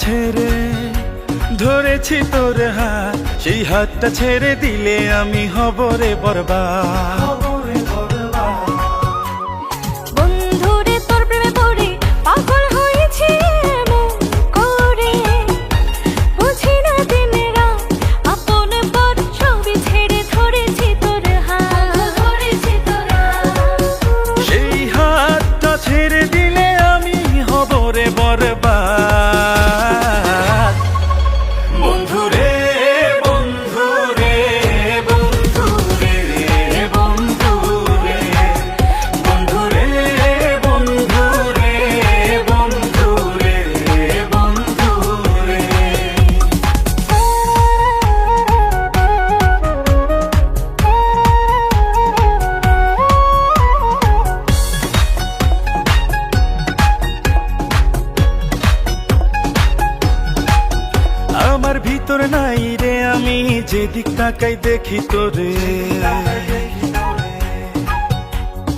ছেড়ে ধরেছি তোর হাত, সেই হাতটা ছেড়ে দিলে আমি হব রে বরবাদ। বন্ধুরে তোর প্রেমে পড়ে পাগল হয়েছি এমন করে, বুঝি না দিন রাত আপন পর ছবি ছেড়ে ধরেছি তোর হাত, ধরেছি তোর হাত। সেই হাতটা ছেড়ে দিলে আমি হব রে বরবাদ। বন্ধুরে বন্ধুরে বন্ধুরে বন্ধুরে বন্ধুরে বন্ধুরে বন্ধুরে বন্ধুরে। আমার ভিতর নাই রে, আমি যেদিক তাকাই দেখি তোরে।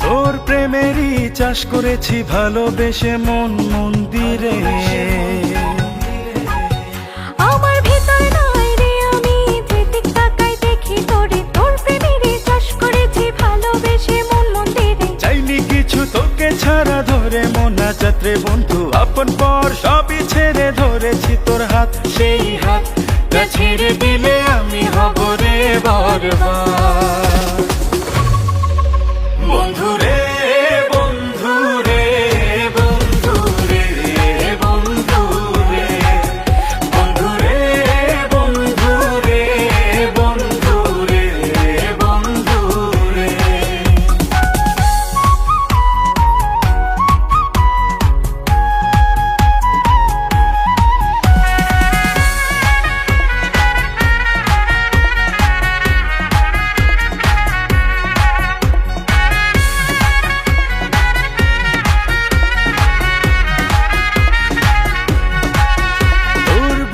তোর প্রেমেরই চাষ করেছি ভালোবেসে মন মন্দিরে। আমার ভিতর নাই রে, আমি যেদিক তাকাই দেখি তোরে। তোর প্রেমেরই চাষ করেছি ভালোবেসে মন মন্দিরে। চাইনি কিছু তোকে ছাড়া ধরে মনা যাত্রে বন্ধু, আপন পর সবই ছেড়ে ধরেছি তোর হাত, সেই হাতটা ছেড়ে দিলে আমি হব রে বরবাদ। বন্ধুরে বন্ধুরে বন্ধুরে বন্ধুরে বন্ধুরে বন্ধুরে বন্ধুরে বন্ধুরে।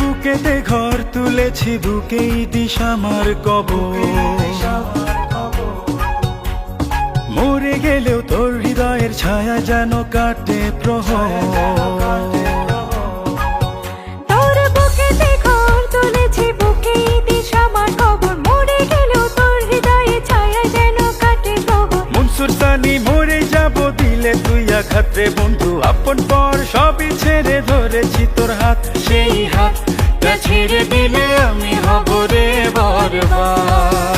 বুকেতে ঘর তুলেছি, বুকেই দিস আমার কবর। মরে গেলেও তোর হৃদয়ের ছায়া যেন কাটে প্রহর। তোর বুকেতে ঘর তুলেছি, বুকেই দিস আমার খবর। মরে গেলেও তোর হৃদয়ে ছায়া যেন কাটে প্রহর। মনসুর সানি মরে যাব দিলে তুই আঘাতে বন্ধু, আপন পর সবই ছেড়ে ধরেছি তোর হাত, সেই হাতটা ছেড়ে দিলে আমি হব রে বরবাদ।